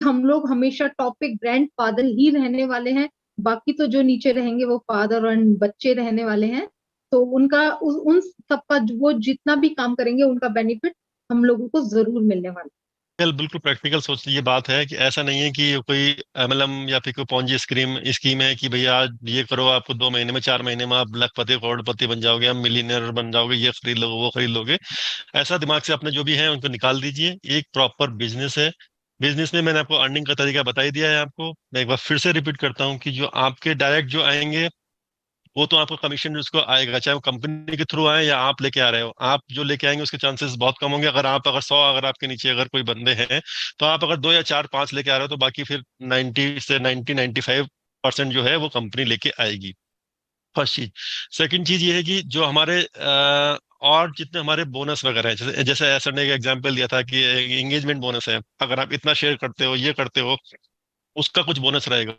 हम लोग हमेशा टॉपिक ग्रैंड फादर ही रहने वाले हैं, बाकी तो जो नीचे रहेंगे वो फादर और बच्चे रहने वाले हैं। तो उनका उन सबका वो जितना भी काम करेंगे उनका बेनिफिट हम लोगों को जरूर मिलने वाला बिल्कुल प्रैक्टिकल सोच ये बात है कि ऐसा नहीं है कि ये कोई एमएलएम या फिर कोई पॉन्जी स्कीम है कि भैया आज ये करो, आपको 2 महीने में 4 महीने में आप लखपति करोड़पति बन जाओगे, आप मिलीनियर बन जाओगे, ये खरीद लोगे वो खरीद लोगे। ऐसा दिमाग से अपने जो भी है उनको निकाल दीजिए। एक प्रॉपर बिजनेस है। बिजनेस में मैंने आपको अर्निंग का तरीका बता ही दिया है। आपको मैं एक बार फिर से रिपीट करता हूँ कि जो आपके डायरेक्ट जो आएंगे वो तो आपका कमीशन जिसको आएगा, चाहे वो कंपनी के थ्रू आए या आप लेके आ रहे हो, आप जो लेके आएंगे उसके चांसेस बहुत कम होंगे। अगर 100 अगर आपके नीचे अगर कोई बंदे हैं तो आप अगर 2 या 4 5 लेके आ रहे हो तो बाकी फिर 90 से 95% जो है वो कंपनी लेके आएगी। फर्स्ट चीज। सेकंड चीज ये है कि जो हमारे और जितने हमारे बोनस वगैरह हैं, जैसे जैसे सर ने एक एग्जांपल दिया था कि एंगेजमेंट बोनस है, अगर आप इतना शेयर करते हो ये करते हो उसका कुछ बोनस रहेगा।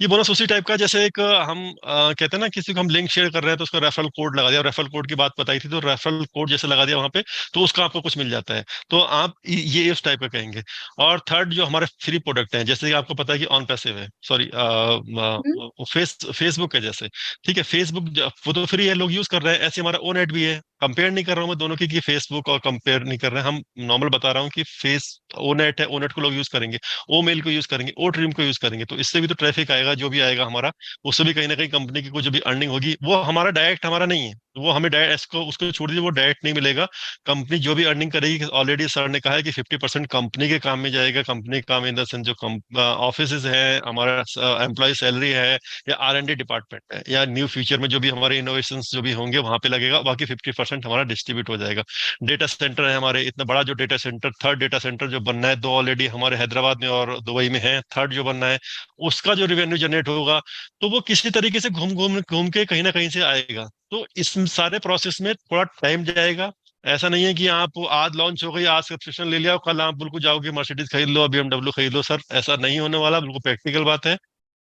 ये बोनस उसी टाइप का जैसे एक हम कहते हैं ना किसी को हम लिंक शेयर कर रहे हैं तो उसका रेफरल कोड लगा दिया, रेफरल कोड की बात बताई थी तो रेफरल कोड जैसे लगा दिया वहां पे तो उसका आपको कुछ मिल जाता है। तो आप ये इस टाइप का कहेंगे। और थर्ड जो हमारे फ्री प्रोडक्ट हैं, जैसे कि आपको पता है कि ऑन पैसिव है, सॉरी है। फेसबुक है जैसे। ठीक है, फेसबुक वो तो फ्री है, लोग यूज कर रहे हैं, ऐसे हमारा ओ नेट भी है। कंपेयर नहीं कर रहा हूँ मैं दोनों की कि फेसबुक और कंपेयर नहीं कर रहे हैं हम, नॉर्मल बता रहा हूँ कि फेस ओ नेट है, ओ नेट को लोग यूज करेंगे, ओ मेल को यूज करेंगे, ओ ट्रिम को यूज करेंगे, तो इससे भी तो ट्रैफिक आएगा, जो भी आएगा हमारा उससे भी कहीं ना कहीं कंपनी की कुछ भी अर्निंग होगी। वो हमारा डायरेक्ट हमारा नहीं है, वो हमें डायरेक्ट इसको उसको छोड़ दीजिए, वो डायरेक्ट नहीं मिलेगा। कंपनी जो भी अर्निंग करेगी, ऑलरेडी सर ने कहा है कि 50% कंपनी के काम में जाएगा। कंपनी के काम इन द सेंस जो ऑफिस है, हमारा एम्प्लॉय सैलरी है, या R&D डिपार्टमेंट है, या न्यू फ्यूचर में जो भी हमारे इनोवेशन जो भी होंगे वहां पे लगेगा। बाकी 50% हमारा डिस्ट्रीब्यूट हो जाएगा। डेटा सेंटर है हमारे, इतना बड़ा जो data centre, third data centre जो बनना है, 2 ऑलरेडी हमारे हैदराबाद में और दुबई में है, थर्ड जो बनना है, उसका जो रेवेन्यू जनरेट होगा तो वो किसी तरीके से घूम घूम घूम के कहीं ना कहीं से आएगा। तो इस सारे प्रोसेस में थोड़ा टाइम जाएगा। ऐसा नहीं है कि आप आज लॉन्च हो गई, आज सब्सक्रिप्शन ले लिया और कल आप बिल्कुल जाओगे मर्सिडीज खरीद लो, BMW खरीद लो। सर ऐसा नहीं होने वाला, बिल्कुल प्रैक्टिकल बात है।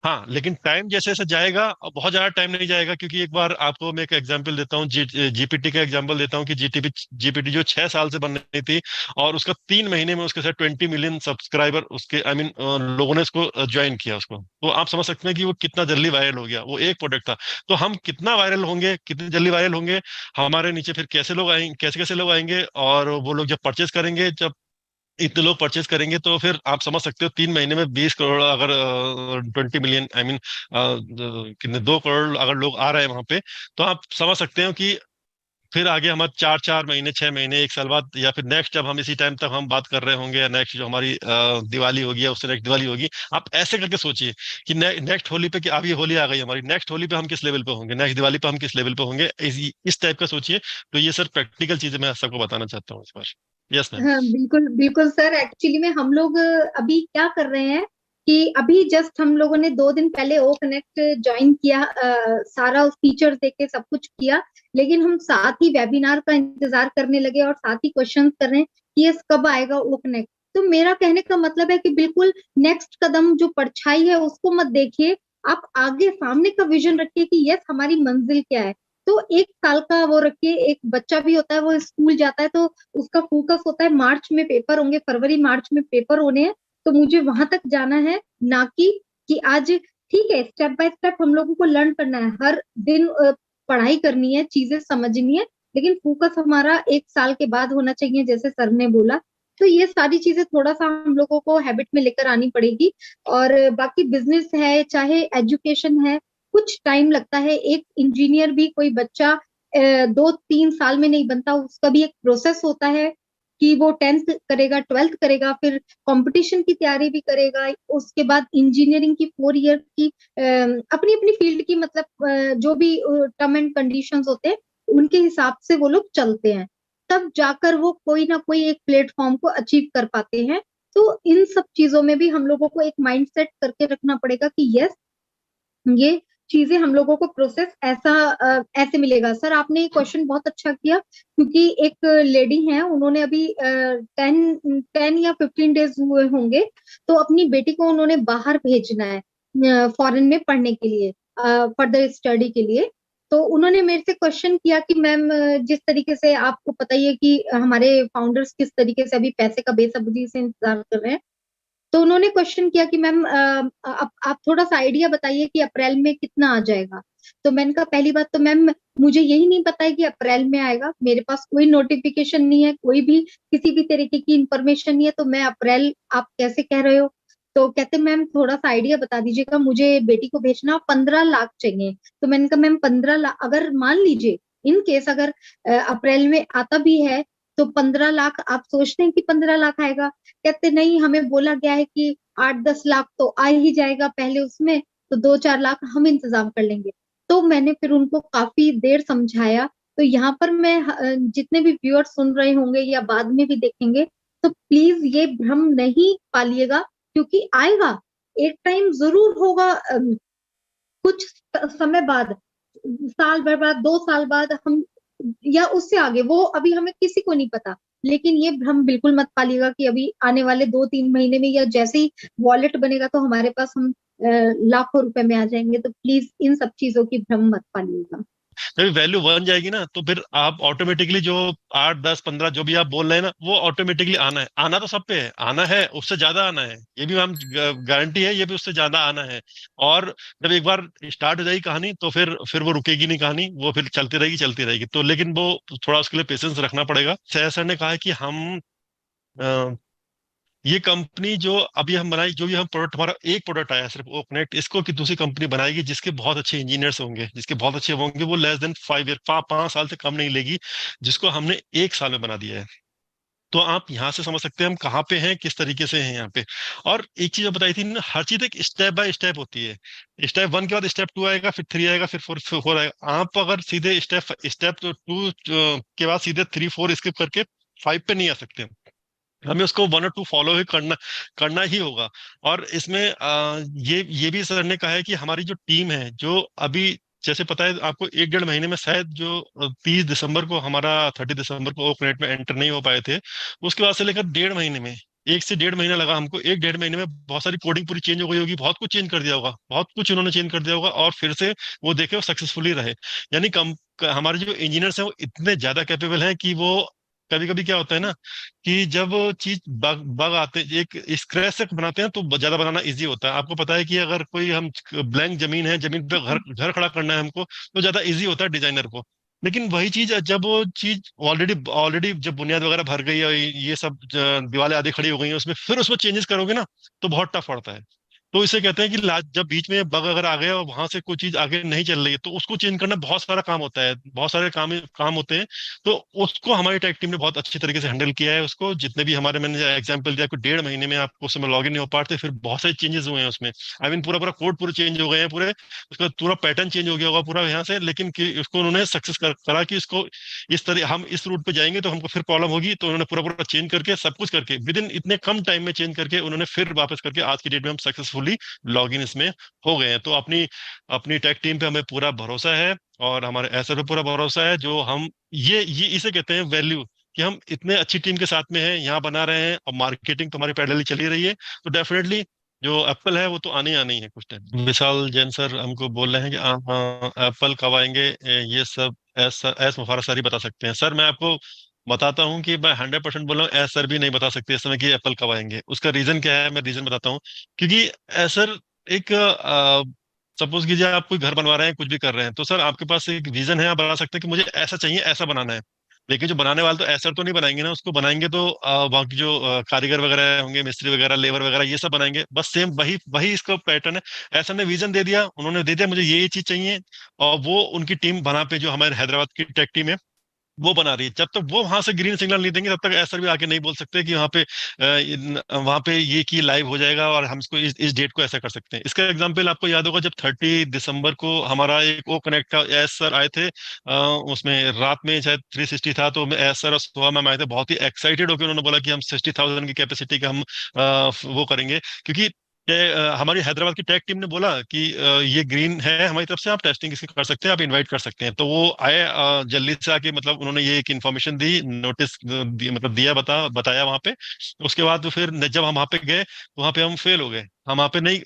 हाँ, लेकिन टाइम जैसे जैसे जाएगा, और बहुत ज्यादा टाइम नहीं जाएगा, क्योंकि एक बार आपको मैं एक एग्जांपल देता हूँ, जीपीटी का एग्जांपल देता हूँ कि जीपीटी जो 6 साल से बन रही थी और उसका 3 महीने में उसके साथ 20 मिलियन सब्सक्राइबर उसके आई मीन लोगों ने उसको ज्वाइन किया उसको। तो आप समझ सकते हैं कि वो कितना जल्दी वायरल हो गया, वो एक प्रोडक्ट था। तो हम कितना वायरल होंगे, कितनी जल्दी वायरल होंगे, हमारे नीचे फिर कैसे लोग आएंगे, कैसे कैसे लोग आएंगे, और वो लोग जब परचेस करेंगे, जब इतने लोग परचेज करेंगे तो फिर आप समझ सकते हो 3 महीने में 20 करोड़, अगर 20 मिलियन आई मीन कितने 2 करोड़ अगर लोग आ रहे हैं वहां पे, तो आप समझ सकते हो कि फिर आगे हमारे 4 4 महीने 6 महीने 1 साल बाद, या फिर नेक्स्ट जब हम इसी टाइम तक हम बात कर रहे होंगे, या नेक्स्ट जो हमारी दिवाली होगी या उससे नेक्स्ट दिवाली होगी, आप ऐसे करके सोचिए कि नेक्स्ट होली पे, कि अब ये होली आ गई हमारी, नेक्स्ट होली पे हम किस लेवल पे होंगे, नेक्स्ट दिवाली पे हम किस लेवल पे होंगे, इस टाइप का सोचिए। तो ये सर प्रैक्टिकल चीजें मैं सबको बताना चाहता हूँ इस बार। Yes ma'am. हाँ बिल्कुल बिल्कुल सर, एक्चुअली में हम लोग अभी क्या कर रहे हैं कि अभी जस्ट हम लोगों ने 2 दिन पहले ओ कनेक्ट ज्वाइन किया, सारा फीचर देख के सब कुछ किया, लेकिन हम साथ ही वेबिनार का इंतजार करने लगे और साथ ही क्वेश्चन कर रहे हैं कि ये कब आएगा ओ कनेक्ट। तो मेरा कहने का मतलब है कि बिल्कुल नेक्स्ट कदम जो परछाई है उसको मत देखिए, आप आगे सामने का विजन रखिए कि यस हमारी मंजिल क्या है। तो 1 साल का वो रखिए, एक बच्चा भी होता है वो स्कूल जाता है तो उसका फोकस होता है मार्च में पेपर होंगे, फरवरी मार्च में पेपर होने हैं, तो मुझे वहां तक जाना है, ना कि आज ठीक है स्टेप बाय स्टेप हम लोगों को लर्न करना है, हर दिन पढ़ाई करनी है, चीजें समझनी है, लेकिन फोकस हमारा 1 साल के बाद होना चाहिए जैसे सर ने बोला। तो ये सारी चीजें थोड़ा सा हम लोगों को हैबिट में लेकर आनी पड़ेगी। और बाकी बिजनेस है चाहे एजुकेशन है, कुछ टाइम लगता है, एक इंजीनियर भी कोई बच्चा 2 3 साल में नहीं बनता, उसका भी एक प्रोसेस होता है कि वो 10th करेगा, 12th करेगा, फिर कंपटीशन की तैयारी भी करेगा, उसके बाद इंजीनियरिंग की 4 ईयर की अपनी अपनी फील्ड की मतलब जो भी टर्म एंड कंडीशंस होते हैं उनके हिसाब से वो लोग चलते हैं, तब जाकर वो कोई ना कोई एक प्लेटफॉर्म को अचीव कर पाते हैं। तो इन सब चीजों में भी हम लोगों को एक माइंड सेट करके रखना पड़ेगा कि यस ये चीजें हम लोगों को प्रोसेस ऐसा ऐसे मिलेगा। सर आपने क्वेश्चन बहुत अच्छा किया, क्योंकि एक लेडी है उन्होंने अभी 10 10 या 15 डेज हुए होंगे, तो अपनी बेटी को उन्होंने बाहर भेजना है फॉरेन में पढ़ने के लिए, फर्दर स्टडी के लिए। तो उन्होंने मेरे से क्वेश्चन किया कि मैम जिस तरीके से आपको पता ही है कि हमारे फाउंडर्स किस तरीके से अभी पैसे का बेसब्री से इंतजार कर रहे हैं, तो उन्होंने क्वेश्चन किया कि मैम आप थोड़ा सा आइडिया बताइए कि अप्रैल में कितना आ जाएगा। तो मैंने कहा पहली बात तो मैम मुझे यही नहीं पता है कि अप्रैल में आएगा, मेरे पास कोई नोटिफिकेशन नहीं है, कोई भी किसी भी तरीके की इंफॉर्मेशन नहीं है, तो मैं अप्रैल आप कैसे कह रहे हो। तो कहते मैम थोड़ा सा आइडिया बता दीजिएगा, मुझे बेटी को भेजना 15 लाख चाहिए। तो मैंने कहा मैम 15 लाख अगर मान लीजिए इन केस अगर अप्रैल में आता भी है तो 15 लाख आप सोचते हैं कि 15 लाख आएगा। कहते नहीं, हमें बोला गया है कि 8-10 लाख तो आ ही जाएगा पहले उसमें, तो 2-4 लाख हम इंतजाम कर लेंगे। तो मैंने फिर उनको काफी देर समझाया। तो यहाँ पर मैं जितने भी व्यूअर्स सुन रहे होंगे या बाद में भी देखेंगे, तो प्लीज ये भ्रम नहीं पालिएगा, क्योंकि आएगा, एक टाइम जरूर होगा, कुछ समय बाद, साल भर बाद, 2 साल बाद, हम या उससे आगे, वो अभी हमें किसी को नहीं पता। लेकिन ये भ्रम बिल्कुल मत पालिएगा कि अभी आने वाले 2-3 महीने में या जैसे ही वॉलेट बनेगा तो हमारे पास हम लाखों रुपए में आ जाएंगे। तो प्लीज इन सब चीजों की भ्रम मत पालिएगा। जब वैल्यू बन जाएगी ना, तो फिर आप ऑटोमेटिकली जो 8, 10, 15 जो भी आप बोल रहे हैं ना, वो ऑटोमेटिकली आना है। आना तो सब पे है, आना है, उससे ज्यादा आना है, ये भी हम गारंटी है, ये भी उससे ज्यादा आना है। और जब एक बार स्टार्ट हो जाएगी कहानी, तो फिर वो रुकेगी नहीं कहानी, वो फिर चलती रहेगी चलती रहेगी। तो लेकिन वो थोड़ा उसके लिए पेशेंस रखना पड़ेगा। सर सर ने कहा है कि हम ये कंपनी जो अभी हम बनाई, जो भी हम प्रोडक्ट, हमारा एक प्रोडक्ट आया सिर्फ ओ कनेक्ट, इसको कि दूसरी कंपनी बनाएगी जिसके बहुत अच्छे इंजीनियर्स होंगे, जिसके बहुत अच्छे होंगे, वो लेस देन 5 ईयर, 5 साल से कम नहीं लेगी, जिसको हमने 1 साल में बना दिया है। तो आप यहाँ से समझ सकते हैं हम कहाँ पे हैं, किस तरीके से हैं यहाँ पे। और एक चीज बताई थी ना, हर चीज एक स्टेप बाय स्टेप होती है। स्टेप 1 के बाद स्टेप 2 आएगा, फिर 3 आएगा, फिर 4 आएगा। आप अगर सीधे स्टेप स्टेप 2 के बाद सीधे 3, 4 स्किप करके 5 पे नहीं आ सकते। हमें उसको 1 और 2 फॉलो ही करना करना ही होगा। और इसमें ये भी सर ने कहा है कि हमारी जो टीम है, जो अभी जैसे पता है आपको, 1-1.5 महीने में शायद जो 30 दिसंबर को हमारा, 30 दिसंबर को ओपनेट में एंटर नहीं हो पाए थे, उसके बाद से लेकर 1.5 महीने में, 1 से 1.5 महीना लगा हमको। 1-1.5 महीने में बहुत सारी कोडिंग पूरी चेंज हो गई होगी, बहुत कुछ चेंज कर दिया होगा, बहुत कुछ उन्होंने चेंज कर दिया होगा, और फिर से वो देखे वो सक्सेसफुली रहे। यानी कम हमारे जो इंजीनियर्स हैं वो इतने ज्यादा कैपेबल हैं कि वो, कभी कभी क्या होता है ना, कि जब चीज बग बग आते, एक स्क्रैच से बनाते हैं तो ज्यादा बनाना इजी होता है। आपको पता है कि अगर कोई हम ब्लैंक जमीन है, जमीन पे घर घर खड़ा करना है हमको, तो ज्यादा इजी होता है डिजाइनर को। लेकिन वही चीज जब वो चीज ऑलरेडी ऑलरेडी जब बुनियाद वगैरह भर गई और ये सब दीवारें आधी खड़ी हो गई हैं उसमें, फिर उसमें चेंजेस करोगे ना, तो बहुत टफ पड़ता है। तो इसे कहते हैं कि जब बीच में बग अगर आ गया और वहां से कोई चीज आगे नहीं चल रही है, तो उसको चेंज करना बहुत सारा काम होता है, बहुत सारे काम काम होते हैं। तो उसको हमारी टेक टीम ने बहुत अच्छी तरीके से हैंडल किया है। उसको जितने भी हमारे, मैंने एग्जांपल दिया कि 1.5 महीने में आपको उसमें लॉग इन नहीं हो पाते, फिर बहुत सारे चेंजेस हुए हैं उसमें। आई मीन पूरा पूरा कोड पूरे चेंज हो गए हैं पूरे, उसका पूरा पैटर्न चेंज हो गया होगा पूरा यहाँ से। लेकिन उसको उन्होंने सक्सेस करा कि इसको इस तरह हम इस रूट पे जाएंगे तो हमको फिर प्रॉब्लम होगी, तो उन्होंने पूरा पूरा चेंज करके, सब कुछ करके, विद इन इतने कम टाइम में चेंज करके, उन्होंने फिर वापस करके आज की डेट में हम सक्सेसफुली लॉग इन इसमें हो गए हैं। तो अपनी अपनी टेक टीम पे हमें पूरा भरोसा है, और हमारे ऐसे पे पूरा भरोसा है। जो हम ये इसे कहते हैं वैल्यू, कि हम इतने अच्छी टीम के साथ में हैं, यहाँ बना रहे हैं, और मार्केटिंग तो हमारी पैरेलली चली रही है। तो डेफिनेटली जो एप्पल है वो तो आने ही आनी है कुछ टाइम। विशाल जैन सर हमको बोल रहे हैं कि एप्पल कब आएंगे, ये सब एस मुफारा सर ही बता सकते हैं। सर मैं आपको बताता हूँ कि मैं 100% बोल रहा हूँ, एस सर भी नहीं बता सकते इस समय कि एप्पल कब आएंगे। उसका रीजन क्या है, मैं रीजन बताता हूँ। क्योंकि सर एक, सपोज कीजिए आप कोई घर बनवा रहे हैं, कुछ भी कर रहे हैं, तो सर आपके पास एक विजन है, आप बना सकते हैं कि मुझे ऐसा चाहिए, ऐसा बनाना है। लेकिन जो बनाने वाले तो ऐसा तो नहीं बनाएंगे ना, उसको बनाएंगे तो वहाँ की जो कारीगर वगैरह होंगे, मिस्त्री वगैरह, लेबर वगैरह, ये सब बनाएंगे, बस सेम वही वही इसका पैटर्न है। ऐसा ने विजन दे दिया, उन्होंने दे दिया मुझे ये चीज चाहिए, और वो उनकी टीम बना पे, जो हमारे हैदराबाद की टेक टीम है वो बना रही है। जब तक वो वहां से ग्रीन सिग्नल नहीं देंगे, तब तक ऐसा भी आके नहीं बोल सकते कि वहां पे ये की लाइव हो जाएगा और हम इसको इस डेट को ऐसा कर सकते हैं। इसका एग्जांपल आपको याद होगा, जब 30 दिसंबर को हमारा एक ओ कनेक्ट का एस सर आए थे, उसमें रात में शायद 360 था, तो एस सर और सुहा मैम आए थे, बहुत ही एक्साइटेड होकर उन्होंने बोला कि हम 60,000 की कैपेसिटी का हम वो करेंगे। क्योंकि हमारी हैदराबाद की टेक टीम ने बोला कि ये ग्रीन है हमारी तरफ से, आप टेस्टिंग इसकी कर सकते हैं, आप इनवाइट कर सकते हैं। तो वो आए जल्दी से आके, मतलब उन्होंने ये एक इन्फॉर्मेशन दी, नोटिस मतलब दिया, बताया वहां पे। उसके बाद तो फिर जब हम वहां पे गए, तो वहां पे हम फेल हो गए, हम वहां पे नहीं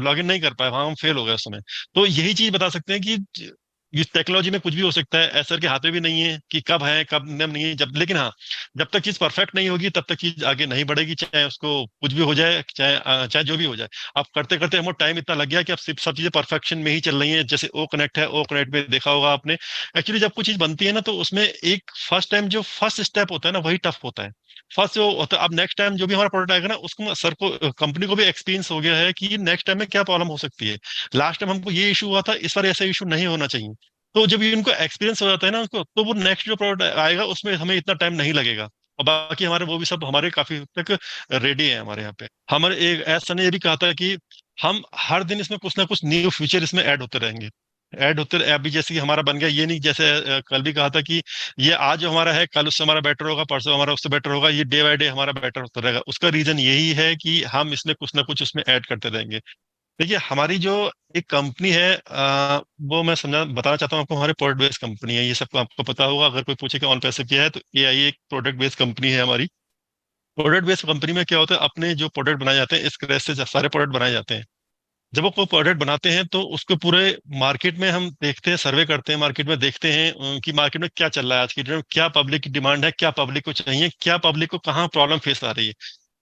लॉग इन नहीं कर पाए, वहां हम फेल हो गए उस समय। तो यही चीज बता सकते हैं कि इस टेक्नोलॉजी में कुछ भी हो सकता है, एसर के हाथ में भी नहीं है कि कब है कब नहीं है, जब, लेकिन हाँ, जब तक चीज परफेक्ट नहीं होगी तब तक चीज आगे नहीं बढ़ेगी, चाहे उसको कुछ भी हो जाए, चाहे जो भी हो जाए। अब करते करते हमें टाइम इतना लग गया कि अब सिर्फ सब चीजें परफेक्शन में ही चल रही हैं। जैसे ओ कनेक्ट है, ओ कनेक्ट में देखा होगा आपने, एक्चुअली जब कोई चीज बनती है ना, तो उसमें एक फर्स्ट टाइम जो फर्स्ट स्टेप होता है ना, वही टफ होता है। फर्स्ट जो होता है, अब नेक्स्ट टाइम जो भी हमारा प्रोडक्ट आएगा ना, उसको सर को, कंपनी को भी एक्सपीरियंस हो गया है कि नेक्स्ट टाइम में क्या प्रॉब्लम हो सकती है। लास्ट टाइम हमको ये इशू हुआ था, इस बार ऐसा इशू नहीं होना चाहिए। तो जब ये इनको एक्सपीरियंस हो जाता है ना उनको, तो वो नेक्स्ट जो प्रोडक्ट आएगा उसमें हमें इतना टाइम नहीं लगेगा। और बाकी हमारे वो भी सब हमारे काफी हद तक रेडी है हमारे यहाँ पे। हमारे एक ऐसा ने ये भी कहा था कि हम हर दिन इसमें कुछ ना कुछ न्यू फीचर इसमें ऐड होते रहेंगे, ऐड होते अभी जैसे कि हमारा बन गया, ये नहीं जैसे कल भी कहा था कि ये आज जो हमारा है कल उससे हमारा बेटर होगा, परसों हमारा उससे बेटर होगा, ये डे बाय डे हमारा बेटर होता रहेगा। उसका रीजन यही है कि हम इसमें कुछ ना कुछ उसमें ऐड करते रहेंगे। देखिए हमारी जो एक कंपनी है, वो मैं समझा बताना चाहता हूँ आपको, हमारे प्रोडक्ट बेस्ड कंपनी है, ये सबको आपको पता होगा। अगर कोई पूछे कि ऑन पैसे किया है, तो AI एक प्रोडक्ट बेस्ड कंपनी है हमारी। प्रोडक्ट बेस्ड कंपनी में क्या होता है, अपने जो प्रोडक्ट बनाए जाते हैं, स्क्रैच से सारे प्रोडक्ट बनाए जाते हैं। जब वो कोई प्रोडक्ट बनाते हैं तो उसको पूरे मार्केट में हम देखते हैं, सर्वे करते हैं, मार्केट में देखते हैं कि मार्केट में क्या चल रहा है आज की डेट में, क्या पब्लिक की डिमांड है, क्या पब्लिक को चाहिए, क्या पब्लिक को कहाँ प्रॉब्लम फेस आ रही है।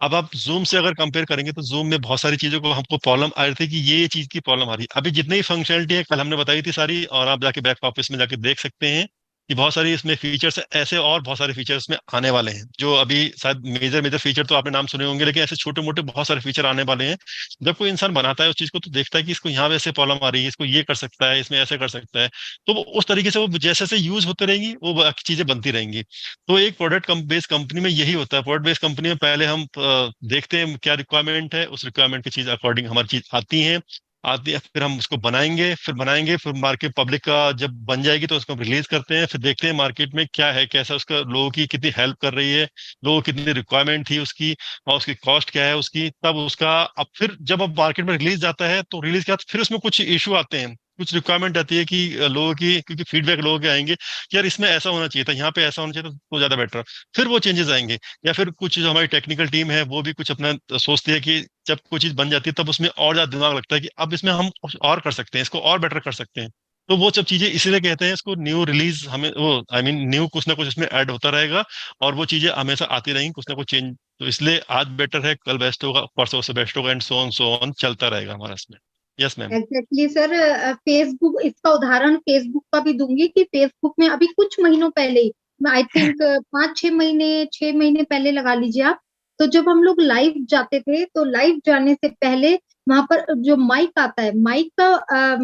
अब आप जूम से अगर कंपेयर करेंगे तो जूम में बहुत सारी चीजों को हमको प्रॉब्लम आ रही थी कि ये चीज की प्रॉब्लम आ रही है। अभी जितनी फंक्शनलिटी है कल हमने बताई थी सारी, और आप जाके बैक ऑफिस में जाके देख सकते हैं कि बहुत सारी इसमें फीचर्स ऐसे, और बहुत सारे फीचर्स इसमें आने वाले हैं, जो अभी शायद मेजर मेजर फीचर तो आपने नाम सुने होंगे, लेकिन ऐसे छोटे मोटे बहुत सारे फीचर आने वाले हैं। जब कोई इंसान बनाता है उस चीज को, तो देखता है कि इसको यहाँ वैसे प्रॉब्लम आ रही है, इसको ये कर सकता है, इसमें ऐसे कर सकता है। तो वो उस तरीके से वो जैसे जैसे यूज होते रहेंगी वो बाकी चीजें बनती रहेंगी। तो एक प्रोडक्ट बेस्ड कंपनी में यही होता है। प्रोडक्ट बेस्ड कंपनी में पहले हम देखते हैं क्या रिक्वायरमेंट है, उस रिक्वायरमेंट की चीज अकॉर्डिंग हमारी चीज आती है, फिर हम उसको बनाएंगे, फिर मार्केट पब्लिक का जब बन जाएगी तो उसको रिलीज करते हैं, फिर देखते हैं मार्केट में क्या है, कैसा उसका लोगों की कितनी हेल्प कर रही है, लोगों की कितनी रिक्वायरमेंट थी उसकी, और उसकी कॉस्ट क्या है उसकी, तब उसका, अब फिर जब अब मार्केट में रिलीज जाता है तो रिलीज के बाद फिर उसमें कुछ इशू आते हैं, कुछ रिक्वायरमेंट आती है कि लोगों की, क्योंकि फीडबैक लोगों के आएंगे कि यार इसमें ऐसा होना चाहिए था, यहाँ पे ऐसा होना चाहिए था, तो ज्यादा बेटर। फिर वो चेंजेस आएंगे। या फिर कुछ जो हमारी टेक्निकल टीम है वो भी कुछ अपना सोचती है कि जब कोई चीज बन जाती है तब उसमें और ज्यादा दिमाग लगता है कि अब इसमें हम कुछ और कर सकते हैं, इसको और बेटर कर सकते हैं। तो वो सब चीजें इसीलिए कहते हैं इसको न्यू रिलीज, हमें वो आई मीन न्यू कुछ ना कुछ इसमें ऐड होता रहेगा, और वो चीजें हमेशा आती रहेंगी, कुछ ना कुछ चेंज। तो इसलिए आज बेटर है, कल बेस्ट होगा, परसों से बेस्ट होगा, एंड सो ऑन चलता रहेगा हमारा इसमें। Yes ma'am. Exactly sir. Facebook, इसका उदाहरण फेसबुक का भी दूंगी कि फेसबुक में अभी कुछ महीनों पहले ही, आई थिंक 5-6 महीने पहले लगा लीजिए आप, तो जब हम लोग लाइव जाते थे तो लाइव जाने से पहले वहां पर जो माइक आता है, माइक का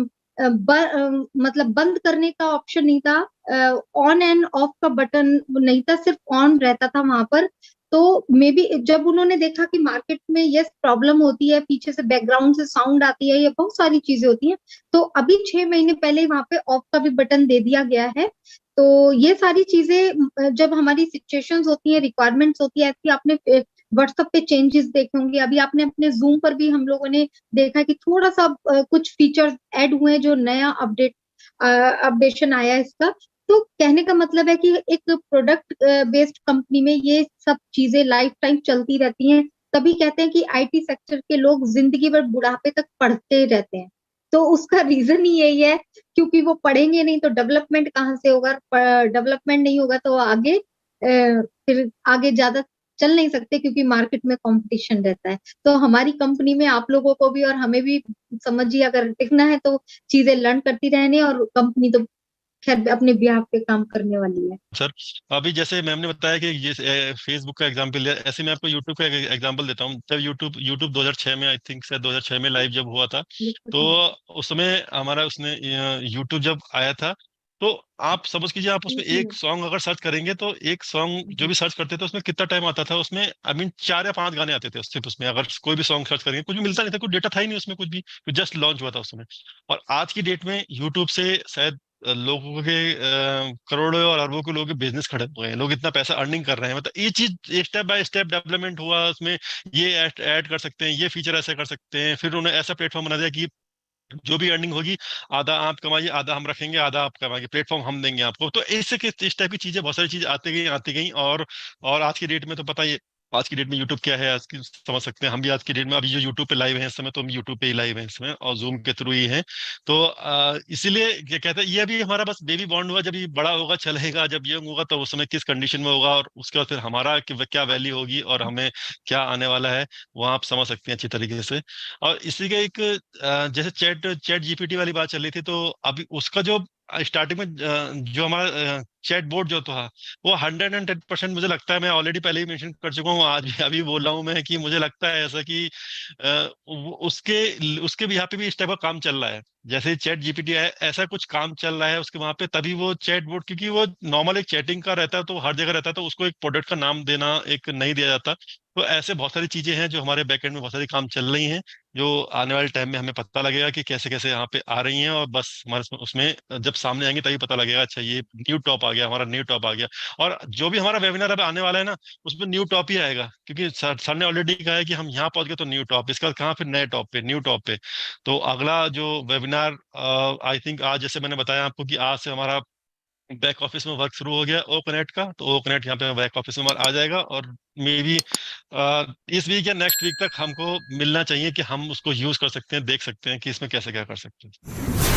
मतलब बंद करने का ऑप्शन नहीं था, ऑन एंड ऑफ का बटन नहीं था, सिर्फ ऑन रहता था वहां पर। तो मे बी जब उन्होंने देखा कि मार्केट में यस प्रॉब्लम होती है, पीछे से बैकग्राउंड से साउंड आती है, ये बहुत सारी चीजें होती हैं, तो अभी 6 महीने पहले वहां पे ऑफ का भी बटन दे दिया गया है। तो ये सारी चीजें जब हमारी सिचुएशंस होती है, रिक्वायरमेंट्स होती है ऐसी, आपने व्हाट्सएप पे चेंजेस देखे होंगे, अभी आपने अपने जूम पर भी हम लोगों ने देखा कि थोड़ा सा कुछ फीचर्स ऐड हुए हैं, जो नया अपडेशन आया है इसका। तो कहने का मतलब है कि एक प्रोडक्ट बेस्ड कंपनी में ये सब चीजें लाइफ टाइम चलती रहती हैं। तभी कहते हैं कि IT सेक्टर के लोग जिंदगी भर बुढ़ापे तक पढ़ते रहते हैं। तो उसका रीजन ही यही है, क्योंकि वो पढ़ेंगे नहीं तो डेवलपमेंट कहाँ से होगा, डेवलपमेंट नहीं होगा तो आगे फिर आगे ज्यादा चल नहीं सकते, क्योंकि मार्केट में कंपटीशन रहता है। तो हमारी कंपनी में आप लोगों को भी और हमें भी, समझिए, अगर टिकना है तो चीजें लर्न करती रहनी है, और कंपनी तो खैर अपने बिहाफ पे काम करने वाली है। सर अभी जैसे मैम ने बताया कि ये फेसबुक का एग्जांपल लिया, ऐसे मैं आपको यूट्यूब का एग्जांपल देता हूँ। जब यूट्यूब 2006 में, आई थिंक से 2006 में लाइव जब हुआ था, तो उस समय हमारा उसने यूट्यूब जब आया था, तो आप समझ कीजिए, आप उसमें एक सॉन्ग अगर सर्च करेंगे तो एक सॉन्ग जो भी सर्च करते थे उसमें कितना टाइम आता था, उसमें आई मीन 4 या 5 गाने आते थे सिर्फ उसमें। अगर कोई भी सॉन्ग सर्च करेंगे, कुछ भी मिलता नहीं था, कुछ डेटा था ही नहीं उसमें कुछ भी, जस्ट लॉन्च हुआ था उस समय। और आज की डेट में यूट्यूब से शायद लोगों के करोड़ों और अरबों के लोगों के बिजनेस खड़े हुए हैं, लोग इतना पैसा अर्निंग कर रहे हैं। मतलब ये चीज स्टेप बाय स्टेप डेवलपमेंट हुआ उसमें। ये ऐड कर सकते हैं, ये फीचर ऐसे कर सकते हैं, फिर उन्होंने ऐसा प्लेटफॉर्म बना दिया कि जो भी अर्निंग होगी, आधा आप कमाइए, आधा हम रखेंगे, आधा आप कमाइए, प्लेटफॉर्म हम देंगे आपको। तो इससे इस टाइप की चीजें, बहुत सारी चीजें आती गई, और आज की डेट में तो पता ही है, आज की डेट में यूट्यूब क्या है, आज की समझ सकते हैं हम भी। आज की डेट में अभी जो यूट्यूब पे लाइव है इस समय, तो हम यूट्यूब पे ही लाइव हैं इस समय और जूम के थ्रू ही हैं। तो इसीलिए क्या कहते हैं, ये अभी हमारा बस बेबी बॉन्ड हुआ। जब ये बड़ा होगा, चलेगा, जब यंग होगा, तो उस समय किस कंडीशन में होगा, और उसके बाद फिर हमारा क्या वैल्यू होगी और हमें क्या आने वाला है, वो आप समझ सकते हैं अच्छी तरीके से। और इसी का एक जैसे चैट चैट जीपीटी वाली बात चल रही थी, तो अभी उसका जो स्टार्टिंग में जो हमारा चैट बोर्ड जो था, वो 110% मुझे लगता है, मैं ऑलरेडी पहले ही मेंशन कर चुका हूँ, आज भी अभी बोल रहा हूँ मैं, कि मुझे लगता है ऐसा कि उसके उसके भी यहाँ पे भी इस टाइप का काम चल रहा है। जैसे चैट जीपीटी है, ऐसा कुछ काम चल रहा है उसके वहां पे, तभी वो चैट बोर्ड, क्योंकि वो नॉर्मल एक चैटिंग का रहता है, तो हर जगह रहता है, तो उसको एक प्रोडक्ट का नाम देना एक नहीं दिया जाता। तो ऐसे बहुत सारी चीजें हैं जो हमारे बैकएंड में बहुत सारी काम चल रही हैं, जो आने वाले टाइम में हमें पता लगेगा कि कैसे कैसे यहाँ पे आ रही हैं। और बस हमारे उसमें जब सामने आएंगे तभी पता लगेगा, अच्छा ये न्यू टॉप आ गया, हमारा न्यू टॉप आ गया। और जो भी हमारा वेबिनार अब आने वाला है ना, उसमें न्यू टॉप ही आएगा, क्योंकि सर ने ऑलरेडी कहा है कि हम यहाँ पहुंच गए तो न्यू टॉप, इसका कहाँ, फिर नए टॉप पे, न्यू टॉप पे। तो अगला जो वेबिनार, आई थिंक आज जैसे मैंने बताया आपको कि आज से हमारा बैक ऑफिस में वर्क शुरू हो गया ओ कनेक्ट का, तो ओ कनेक्ट यहाँ पे बैक ऑफिस में आ जाएगा। और मे बी इस वीक या नेक्स्ट वीक तक हमको मिलना चाहिए कि हम उसको यूज कर सकते हैं, देख सकते हैं कि इसमें कैसे क्या कर सकते हैं।